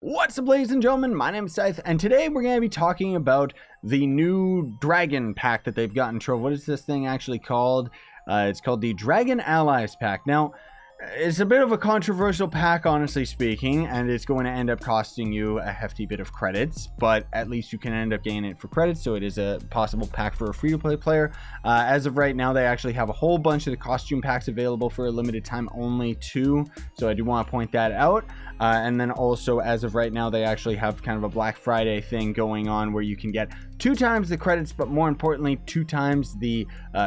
What's up, ladies and gentlemen? My name is Scythe, and today we're going to be talking about the new dragon pack that they've got in Trove. What is this thing actually called? It's called the Dragon Allies pack. Now, it's a bit of a controversial pack, honestly speaking, and it's going to end up costing you a hefty bit of credits, but at least you can end up gaining it for credits, so it is a possible pack for a free-to-play player. As of right now, they actually have a whole bunch of the costume packs available for a limited time only too, so I do want to point that out. And then also, as of right now, they actually have kind of a Black Friday thing going on where you can get 2 times the credits, but more importantly, 2 times the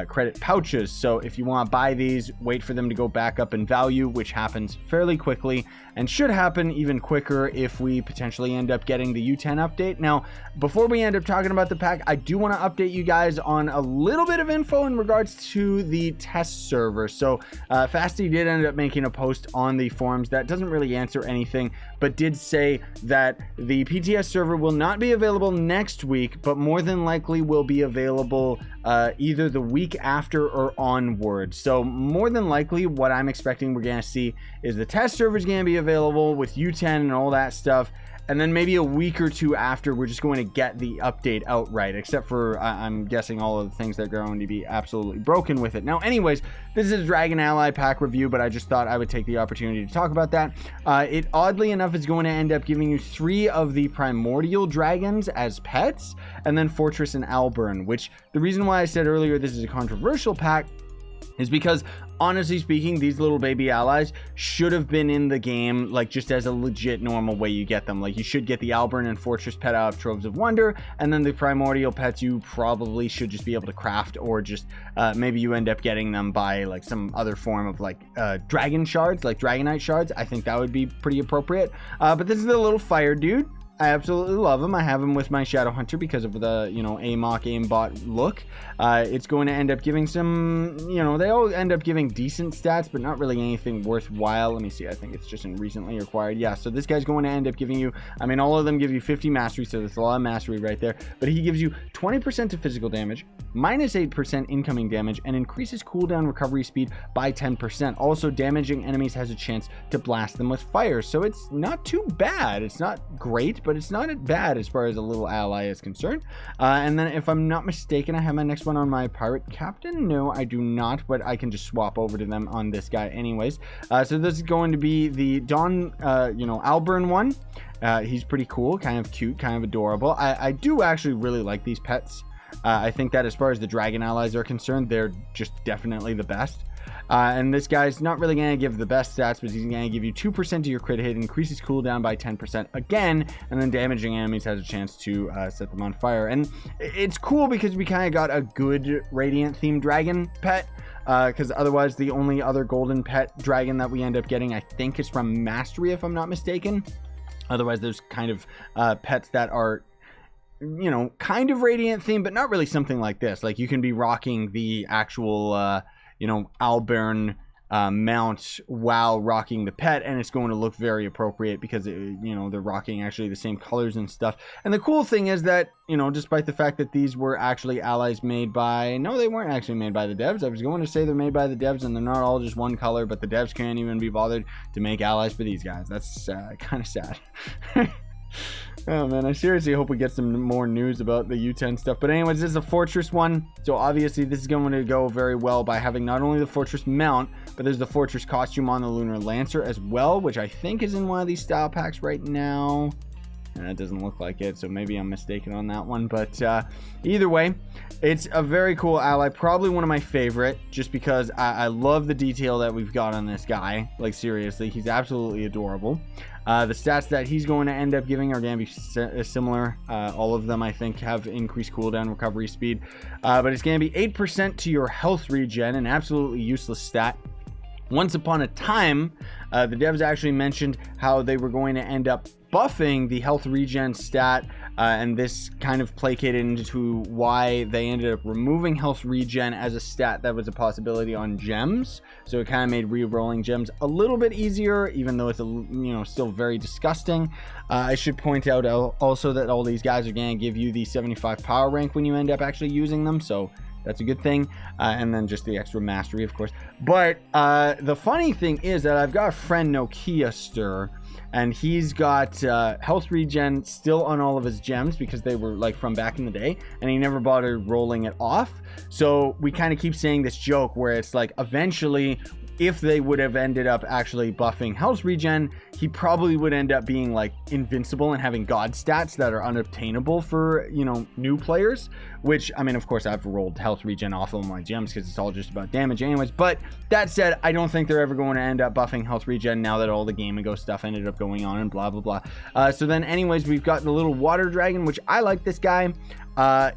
credit pouches. So if you want to buy these, wait for them to go back up in value, which happens fairly quickly and should happen even quicker if we potentially end up getting the U10 update. Now, before we end up talking about the pack, I do want to update you guys on a little bit of info in regards to the test server. So Fasty did end up making a post on the forums that doesn't really answer anything, but did say that the PTS server will not be available next week, but more than likely will be available either the week after or onward. So more than likely what I'm expecting we're going to see is the test server is going to be available with U10 and all that stuff, and then maybe a week or 2 after we're just going to get the update outright, except for I'm guessing all of the things that are going to be absolutely broken with it. Now anyways, this is a Dragon Ally pack review, but I just thought I would take the opportunity to talk about that. It oddly enough is going to end up giving you 3 of the Primordial Dragons as pets, and then Fortras and Albairn, which the reason why I said earlier this is a controversial pack is because, honestly speaking, these little baby allies should have been in the game, like, just as a legit normal way you get them. Like, you should get the Albairn and Fortress pet out of Trove'S of Wonder, and then the Primordial pets you probably should just be able to craft, or just maybe you end up getting them by, like, some other form of, like, dragon shards, like Dragonite shards. I think that would be pretty appropriate. But this is the little fire dude. I absolutely love him. I have him with my Shadow Hunter because of the, you know, AMOC, aimbot look. It's going to end up giving some, you know, they all end up giving decent stats, but not really anything worthwhile. Let me see. I think it's just in recently acquired. Yeah, so this guy's going to end up giving you, I mean, all of them give you 50 mastery, so that's a lot of mastery right there. But he gives you 20% to physical damage, minus 8% incoming damage, and increases cooldown recovery speed by 10%. Also, damaging enemies has a chance to blast them with fire. So it's not too bad. It's not great, but it's not bad as far as a little ally is concerned. And then, if I'm not mistaken, I have my next one on my pirate captain. No, I do not, but I can just swap over to them on this guy anyways. So this is going to be the Albairn one. He's pretty cool, kind of cute, kind of adorable. I do actually really like these pets. I think that as far as the dragon allies are concerned, they're just definitely the best. And this guy's not really going to give the best stats, but he's going to give you 2% to your crit hit, increases cooldown by 10% again, and then damaging enemies has a chance to set them on fire. And it's cool because we kind of got a good Radiant themed dragon pet, because otherwise the only other golden pet dragon that we end up getting, I think, is from Mastery, if I'm not mistaken. Otherwise there's kind of pets that are, you know, kind of Radiant themed, but not really something like this. Like, you can be rocking the actual you know, Albairn mount while rocking the pet, and it's going to look very appropriate because you know, they're rocking actually the same colors and stuff. And the cool thing is that, you know, despite the fact that these were actually allies made by, no, they weren't actually made by the devs. I was going to say they're made by the devs and they're not all just one color, but the devs can't even be bothered to make allies for these guys. That's kind of sad. Oh man, I seriously hope we get some more news about the U10 stuff. But anyways, this is a Fortress one, so obviously this is going to go very well by having not only the Fortress mount, but there's the Fortress costume on the Lunar Lancer as well, which I think is in one of these style packs right now. And it doesn't look like it, so maybe I'm mistaken on that one. But either way, it's a very cool ally, probably one of my favorite, just because I love the detail that we've got on this guy. Like, seriously, he's absolutely adorable. The stats that he's going to end up giving are going to be similar. All of them, I think, have increased cooldown recovery speed. But it's going to be 8% to your health regen, an absolutely useless stat. Once upon a time, the devs actually mentioned how they were going to end up buffing the health regen stat, and this kind of placated into why they ended up removing health regen as a stat that was a possibility on gems. So it kind of made re-rolling gems a little bit easier, even though it's still very disgusting. I should point out also that all these guys are going to give you the 75 power rank when you end up actually using them, so That's a good thing. And then just the extra mastery, of course. But the funny thing is that I've got a friend, Nokia Stir, and he's got health regen still on all of his gems because they were like from back in the day, and he never bothered rolling it off. So we kind of keep saying this joke where it's like, eventually, if they would have ended up actually buffing health regen, he probably would end up being like invincible and having god stats that are unobtainable for, you know, new players. Which, I mean, of course, I've rolled health regen off of my gems because it's all just about damage anyways. But that said, I don't think they're ever going to end up buffing health regen now that all the Game & Go stuff ended up going on and blah, blah, blah. So then anyways, we've got the little water dragon, which I like this guy.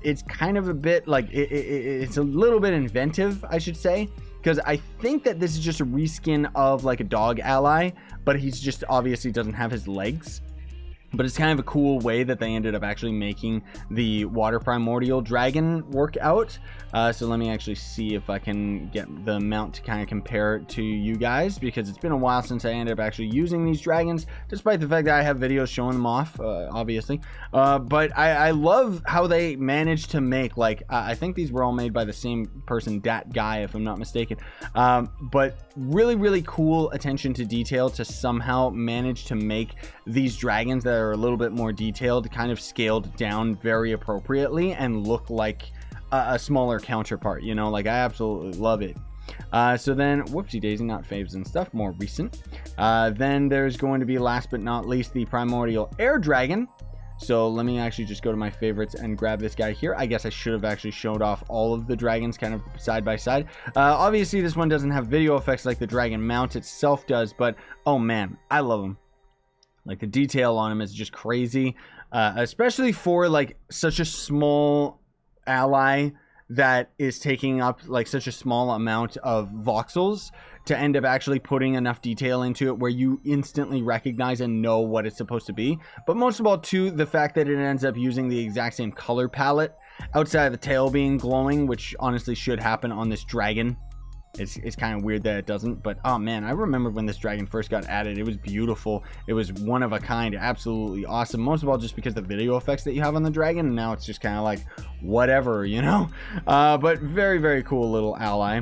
It's kind of a bit like, it's a little bit inventive, I should say. Because I think that this is just a reskin of like a dog ally, but he's just obviously doesn't have his legs. But it's kind of a cool way that they ended up actually making the water primordial dragon work out. So let me actually see if I can get the mount to kind of compare it to you guys, because it's been a while since I ended up actually using these dragons, despite the fact that I have videos showing them off, obviously. But I love how they managed to make, like, I think these were all made by the same person, Dat Guy, if I'm not mistaken. But really, really cool attention to detail to somehow manage to make these dragons that are a little bit more detailed, kind of scaled down very appropriately and look like a smaller counterpart, you know, like I absolutely love it. So then, whoopsie daisy, not faves and stuff, more recent. Then there's going to be, last but not least, the Primordial Air Dragon. So let me actually just go to my favorites and grab this guy here. I guess I should have actually showed off all of the dragons kind of side by side. Obviously this one doesn't have video effects like the dragon mount itself does, but oh man, I love him. Like, the detail on him is just crazy, especially for like such a small ally that is taking up like such a small amount of voxels, to end up actually putting enough detail into it where you instantly recognize and know what it's supposed to be. But most of all too, the fact that it ends up using the exact same color palette outside of the tail being glowing, which honestly should happen on this dragon. It's kind of weird that it doesn't, but oh man, I remember when this dragon first got added. It was beautiful. It was one of a kind, absolutely awesome. Most of all just because the video effects that you have on the dragon, and now it's just kind of like whatever, you know. But very, very cool little ally.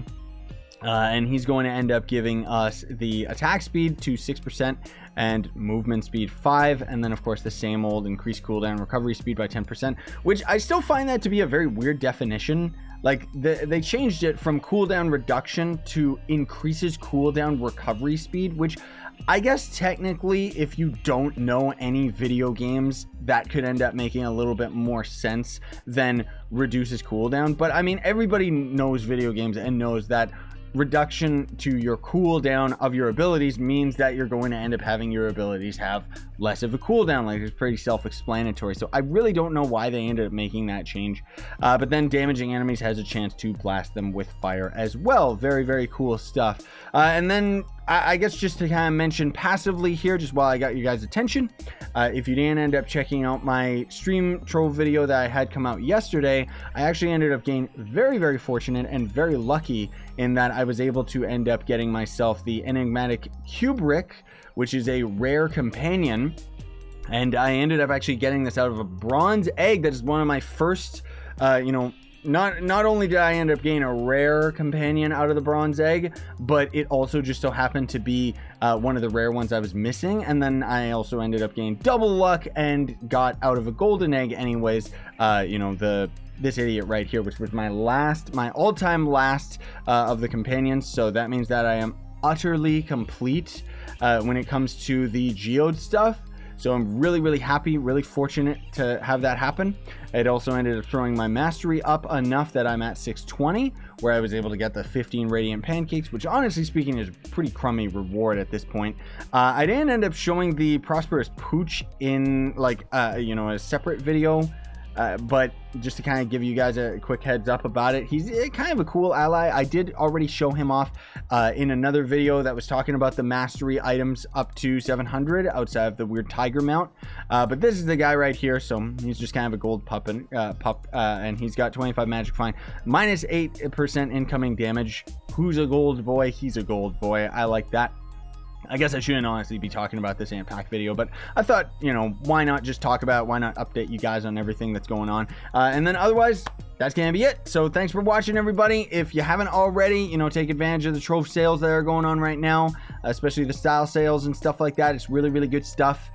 And he's going to end up giving us the attack speed to 6% and movement speed 5, and then of course the same old increased cooldown recovery speed by 10%, which I still find that to be a very weird definition. Like, they changed it from cooldown reduction to increases cooldown recovery speed, which I guess technically, if you don't know any video games, that could end up making a little bit more sense than reduces cooldown. But I mean, everybody knows video games and knows that reduction to your cooldown of your abilities means that you're going to end up having your abilities have less of a cooldown. Like, it's pretty self-explanatory. So I really don't know why they ended up making that change. But then damaging enemies has a chance to blast them with fire as well. Very, very cool stuff. And then I guess just to kind of mention passively here, just while I got you guys' attention, if you didn't end up checking out my stream Trove video that I had come out yesterday, I actually ended up getting very, very fortunate and very lucky in that I was able to end up getting myself the enigmatic Kubrick, which is a rare companion. And I ended up actually getting this out of a bronze egg. That is one of my first, you know, not only did I end up getting a rare companion out of the bronze egg, but it also just so happened to be one of the rare ones I was missing. And then I also ended up getting double luck and got out of a golden egg anyways, you know, this idiot right here, which was my all-time last of the companions. So that means that I am utterly complete when it comes to the geode stuff. So I'm really, really happy, really fortunate to have that happen. It also ended up throwing my mastery up enough that I'm at 620, where I was able to get the 15 radiant pancakes, which honestly speaking is a pretty crummy reward at this point. I didn't end up showing the prosperous pooch in like, you know, a separate video. But just to kind of give you guys a quick heads up about it, he's kind of a cool ally. I did already show him off in another video that was talking about the mastery items up to 700 outside of the weird tiger mount. But this is the guy right here, so he's just kind of a gold pup, and he's got 25 magic fine, minus 8% incoming damage. Who's a gold boy? He's a gold boy. I like that. I guess I shouldn't honestly be talking about this pack video, but I thought, you know, why not just talk about it? Why not update you guys on everything that's going on? And then otherwise, that's gonna be it. So thanks for watching, everybody. If you haven't already, you know, take advantage of the Trove sales that are going on right now, especially the style sales and stuff like that. It's really, really good stuff.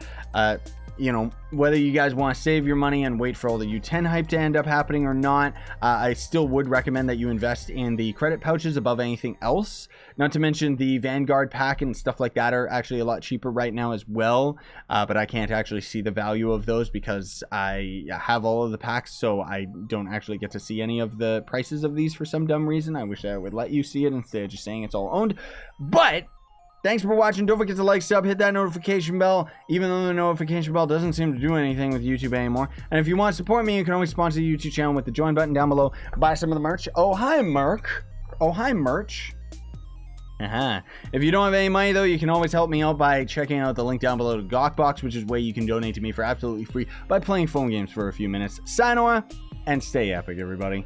You know, whether you guys want to save your money and wait for all the U10 hype to end up happening or not, I still would recommend that you invest in the credit pouches above anything else. Not to mention the Vanguard pack and stuff like that are actually a lot cheaper right now as well. But I can't actually see the value of those because I have all of the packs, so I don't actually get to see any of the prices of these for some dumb reason. I wish I would let you see it instead of just saying it's all owned. But thanks for watching. Don't forget to like, sub, hit that notification bell, even though the notification bell doesn't seem to do anything with YouTube anymore. And if you want to support me, you can always sponsor the YouTube channel with the join button down below. Buy some of the merch. Oh, hi, Merc. Oh, hi, merch. If you don't have any money, though, you can always help me out by checking out the link down below to Gawkbox, which is a way you can donate to me for absolutely free by playing phone games for a few minutes. Sayonara, and stay epic, everybody.